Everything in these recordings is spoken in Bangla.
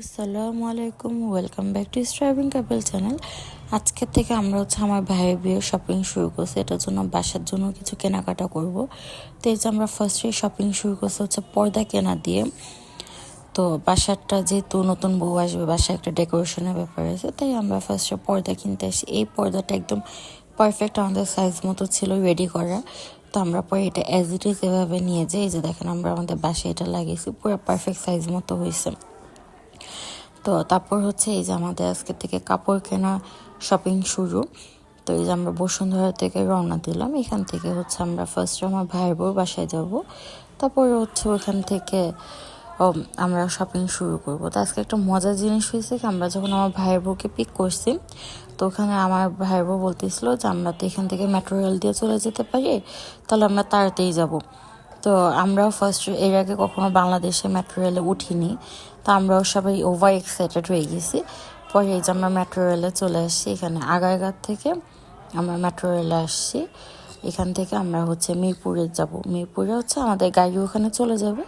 আসসালামু আলাইকুম, welcome back to striving couple channel. আজকের থেকে আমরা আমার ভাইয়ের বিয়ে শপিং শুরু করছি। এটার জন্য বাসার জন্য কিছু কেনাকাটা করব। তো এই যে আমরা ফার্স্টে শপিং শুরু করছি পর্দা কেনা দিয়ে। তো বাসারটা যেহেতু নতুন বউ আসবে, বাসায় একটা ডেকোরেশনের ব্যাপার আছে, তাই আমরা ফার্স্টে পর্দা কিনতে আসি। এই পর্দাটা একদম পারফেক্ট আমাদের সাইজ মতো ছিল রেডি করা। তো আমরা পরে এটা অ্যাজ ইট ইজ এভাবে নিয়ে যাই। এই যে দেখেন আমরা আমাদের বাসায় এটা লাগিয়েছি, পুরো পারফেক্ট সাইজ মতো হয়েছে। তো তারপর এই যে আমাদের আজকে থেকে কাপড় কেনা শপিং শুরু। তো এই যে আমরা বসুন্ধরা থেকে রওনা দিলাম। এখান থেকে আমরা ফার্স্টে আমার ভাইয়ের বউর বাসায় যাব, তারপরে ওখান থেকে আমরা শপিং শুরু করব। তো আজকে একটা মজার জিনিস হয়েছে কি, আমরা যখন আমার ভাইয়ের বউকে পিক করছি, তো ওখানে আমার ভাইয়ের বউ বলতেছিল যে আমরা তো এখান থেকে মেট্রো রেল দিয়ে চলে যেতে পারি, তাহলে আমরা তাড়াতাড়ি যাব। তো আমরাও ফার্স্ট এর আগে কখনো বাংলাদেশে মেট্রো রেলে উঠিনি, তো আমরাও সবাই ওভার এক্সাইটেড হয়ে গেছি। পরে এই যে আমরা মেট্রো রেলে চলে আসছি। এখানে আগারগাঁও থেকে আমরা মেট্রো রেলে আসছি। এখান থেকে আমরা মিরপুরে যাব। মিরপুরে আমাদের গাড়ি ওখানে চলে যাবে।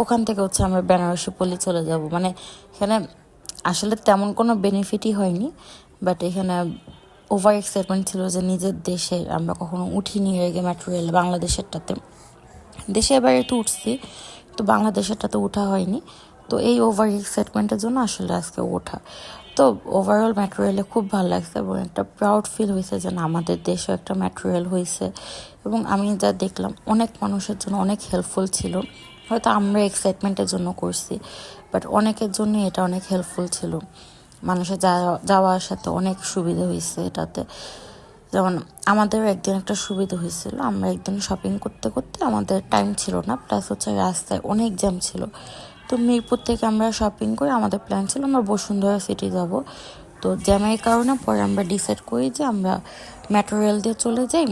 ওখান থেকে আমরা বেনারসি পল্লী চলে যাব। মানে এখানে আসলে তেমন কোনো বেনিফিটই হয়নি, বাট এখানে ওভার এক্সাইটমেন্ট ছিল যে নিজের দেশে আমরা কখনো উঠিনি এর আগে মেট্রো রেলে। বাংলাদেশেরটাতে দেশের বাইরে তো উঠছি, তো বাংলাদেশেরটা তো ওঠা হয়নি। তো এই ওভার এক্সাইটমেন্টের জন্য আসলে আজকে ওঠা। তো ওভারঅল মেট্রো রেলে খুব ভালো লাগছে এবং একটা প্রাউড ফিল হয়েছে যে আমাদের দেশেও একটা মেট্রো রেল হয়েছে। এবং আমি যা দেখলাম অনেক মানুষের জন্য অনেক হেল্পফুল ছিল। হয়তো আমরা এক্সাইটমেন্টের জন্য করছি, বাট অনেকের জন্য এটা অনেক হেল্পফুল ছিল। মানুষের যাওয়া আসাতে অনেক সুবিধা হয়েছে এটাতে। যেমন আমাদেরও একদিন একটা সুবিধা হয়েছিল, আমরা একদিন শপিং করতে করতে আমাদের টাইম ছিল না, প্লাস রাস্তায় অনেক জ্যাম ছিল। তো মিরপুর থেকে আমরা শপিং করে আমাদের প্ল্যান ছিল আমরা বসুন্ধরা সিটি যাব। তো জ্যামের কারণে পরে আমরা ডিসাইড করি যে আমরা মেট্রো রেল দিয়ে চলে যাই,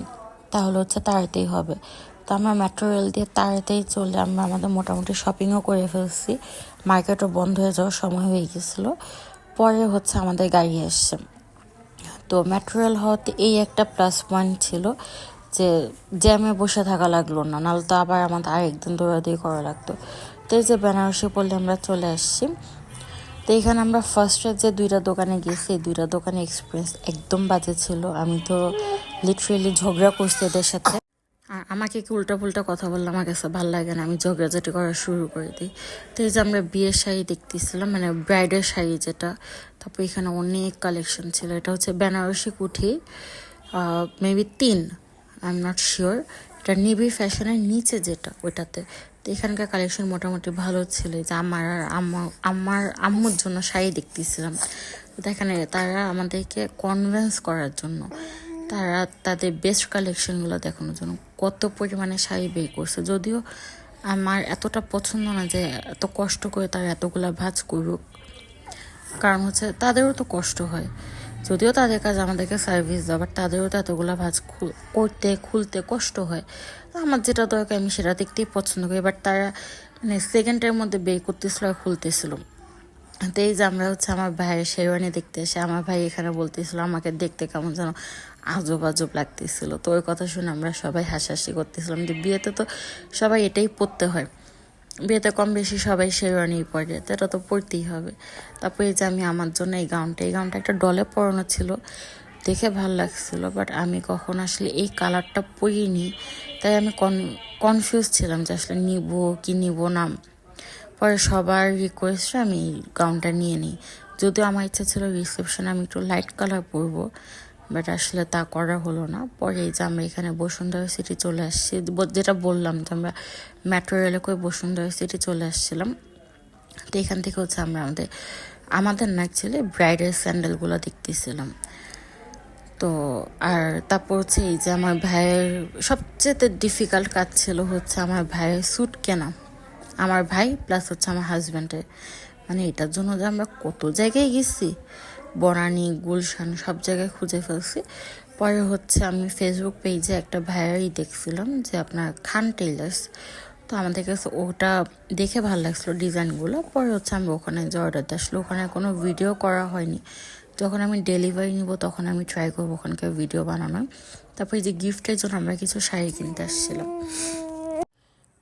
তাহলে তাড়াতাড়ি হবে। তো আমরা মেট্রো রেল দিয়ে তাড়াতাড়ি চলে আমরা আমাদের মোটামুটি শপিংও করে ফেলছি। মার্কেটও বন্ধ হয়ে যাওয়ার সময় হয়ে গেছিলো। পরে আমাদের গাড়ি আসছে। তো মেট্রো রেল হওয়াতে এই একটা প্লাস পয়েন্ট ছিল যে জ্যামে বসে থাকা লাগলো না, নাহলে তো আবার আমাদের আরেকদিন দৌড়াদৌড়ি করা লাগতো। তো এই যে বেনারসি পল্লী আমরা চলে আসছি। তো এখানে আমরা ফার্স্টে যে দুইটা দোকানে গেছি, এই দুইটা দোকানে এক্সপিরিয়েন্স একদম বাজে ছিল। আমি তো লিটারেলি ঝগড়া করছি এদের সাথে। আর আমাকে কি উল্টা পুল্টা কথা বললে আমার কাছে ভালো লাগে না, আমি ঝগড়াঝাটি করা শুরু করে দিই। তো এই যে আমরা বিয়ের শাড়ি দেখতেছিলাম, মানে ব্রাইডের শাড়ি যেটা। তারপর এখানে অনেক কালেকশন ছিল। এটা বেনারসি কুঠি, maybe 3, I am not sure. এটা নিবি ফ্যাশনের নিচে যেটা, ওইটাতে। তো এখানকার কালেকশন মোটামুটি ভালো ছিল। যে আমার আর আমার আম্মুর জন্য শাড়ি দেখতেছিলাম। দেখেন তারা আমাদেরকে কনভিন্স করার জন্য, তারা তাদের বেস্ট কালেকশনগুলো দেখানোর জন্য কত পরিমাণে শাড়ি বের করছে। যদিও আমার এতটা পছন্দ না যে এত কষ্ট করে তারা এতগুলা ভাঁজ করুক, কারণ তাদেরও তো কষ্ট হয়। যদিও তাদের কাজ আমাদেরকে সার্ভিস দেওয়া, বাট তাদেরও তো এতগুলা ভাঁজ করতে খুলতে কষ্ট হয়। আমার যেটা দরকার আমি সেটা দেখতেই পছন্দ করি, বাট তারা মানে সেকেন্ডের মধ্যে বের করতেছিল আর খুলতেছিল। তো এই যে আমরা আমার ভাইয়ের শেরওয়ানি দেখতে এসে আমার ভাই এখানে বলতেছিল আমাকে দেখতে কেমন যেন আজব আজব লাগতেছিল। তো ওই কথা শুনে আমরা সবাই হাসাহাসি করতেছিলাম যে বিয়েতে তো সবাই এটাই পরতে হয়, বিয়েতে কম বেশি সবাই শেরওয়ানি পরে, তো এটা তো পরতেই হবে। তারপরে এই যে আমি আমার জন্য এই গাউনটা একটা ডলে পরানো ছিল, দেখে ভালো লাগছিল, বাট আমি কখন আসলে এই কালারটা পরিনি, তাই আমি কনফিউজ ছিলাম যে আসলে নিব কি নিব না। পরে সবার রিকোয়েস্টে আমি গাউনটা নিয়ে নিই। যদিও আমার ইচ্ছা ছিল রিসেপশনে আমি একটু লাইট কালার পরবো, বাট আসলে তা করা হলো না। পরে এই যে আমরা এখানে বসুন্ধরা সিটি চলে আসছি, যেটা বললাম যে আমরা মেট্রো রেলে করে বসুন্ধরা সিটি চলে আসছিলাম। তো এখান থেকে আমরা আমাদের না অ্যাকচুয়ালি ব্রাইডের স্যান্ডেলগুলো দেখতেছিলাম। তো আর তারপর এই যে আমার ভাইয়ের সবচেয়ে ডিফিকাল্ট কাজ ছিল আমার ভাইয়ের স্যুট কেনা। আমার ভাই প্লাস আমার হাজব্যান্ডের, মানে এটার জন্য যে আমরা কত জায়গায় গেছি, বনানী গুলশান সব জায়গায় খুঁজে ফেলছি। পরে আমি ফেসবুক পেজে একটা ভাইয়ারই দেখছিলাম যে আপনার খান টেইলার্স। তো আমাদের কাছে ওটা দেখে ভালো লাগছিলো ডিজাইনগুলো। পরে আমরা ওখানে যে অর্ডার দিয়ে আসলে ওখানে কোনো ভিডিও করা হয়নি। যখন আমি ডেলিভারি নিব তখন আমি ট্রাই করবো ওখানকার ভিডিও বানানোর। তারপরে যে গিফটের জন্য আমরা কিছু শাড়ি কিনতে আসছিলাম।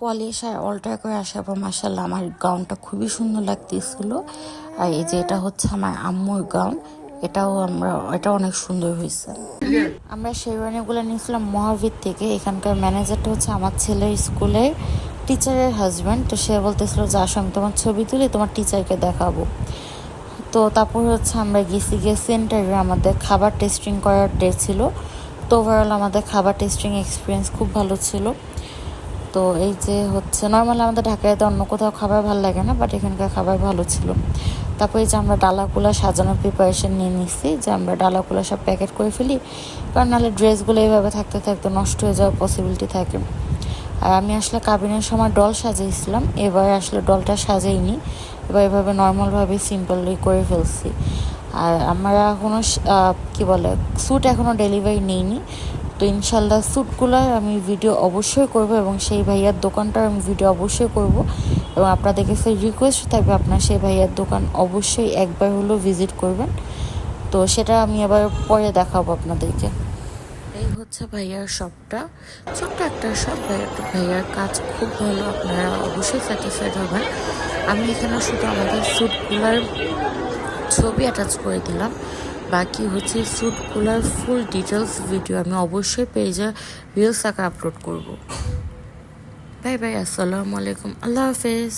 পলিশ আর অল্টার করে আসার পর মাশাআল্লাহ আমার গাউনটা খুবই সুন্দর লাগতেছিল। আর এই যে এটা হচ্ছে আমার আম্মুর গাউন, এটা অনেক সুন্দর হয়েছে। আমরা শেরওয়ানিগুলো নিয়েছিলাম মহাবীর থেকে। এখানকার ম্যানেজারটা হচ্ছে আমার ছেলের স্কুলের টিচারের হাজব্যান্ড। তো সে বলতেছিল যে আসো আমি তোমার ছবি তুলে তোমার টিচারকে দেখাবো। তো তারপর হচ্ছে আমরা গিয়ে সেন্টারে আমাদের খাবার টেস্টিং করার ডে ছিল। তো ওভারঅল আমাদের খাবার টেস্টিং এক্সপিরিয়েন্স খুব ভালো ছিল। তো এই যে হচ্ছে নর্মালি আমাদের ঢাকায় তো অন্য কোথাও খাবার ভালো লাগে না, বাট এখানকার খাবার ভালো ছিল। তারপর এই যে আমরা ডালাগুলো সাজানোর প্রিপারেশন নিয়ে নিচ্ছি, যে আমরা ডালাগুলো সব প্যাকেট করে ফেলি, কারণ নাহলে ড্রেসগুলো এইভাবে থাকতে থাকতে নষ্ট হয়ে যাওয়ার পসিবিলিটি থাকে। আর আমি আসলে কাবিনের সময় ডল সাজিয়েছিলাম, এবার আসলে ডলটা সাজাইনি, এবার এভাবে নর্মালভাবে সিম্পলি করে ফেলছি। আর আমরা এখনও কী বলে স্যুট এখনও ডেলিভারি নেইনি। তো ইনশাল্লাহ স্যুটগুলোর আমি ভিডিও অবশ্যই করব এবং সেই ভাইয়ার দোকানটার আমি ভিডিও অবশ্যই করব, এবং আপনাদের কাছে রিকোয়েস্ট থাকবে আপনার সেই ভাইয়ার দোকান অবশ্যই একবার হলেও ভিজিট করবেন। তো সেটা আমি আবার পরে দেখাবো আপনাদেরকে। এই হচ্ছে ভাইয়ার শপটা, ছোট্ট একটা শপ। ভাইয়ার কাজ খুব ভালো, আপনারা অবশ্যই স্যাটিসফাইড হবেন। আমি এখানে শুধু আমাদের স্যুটগুলার ছবি অ্যাটাচ করে দিলাম, বাকি হচ্ছে স্যুটগুলার ফুল ডিটেলস ভিডিও আমি অবশ্যই পেজে রিলস আকারে আপলোড করব। বাই বাই, আসসালামু আলাইকুম, আল্লাহ হাফেজ।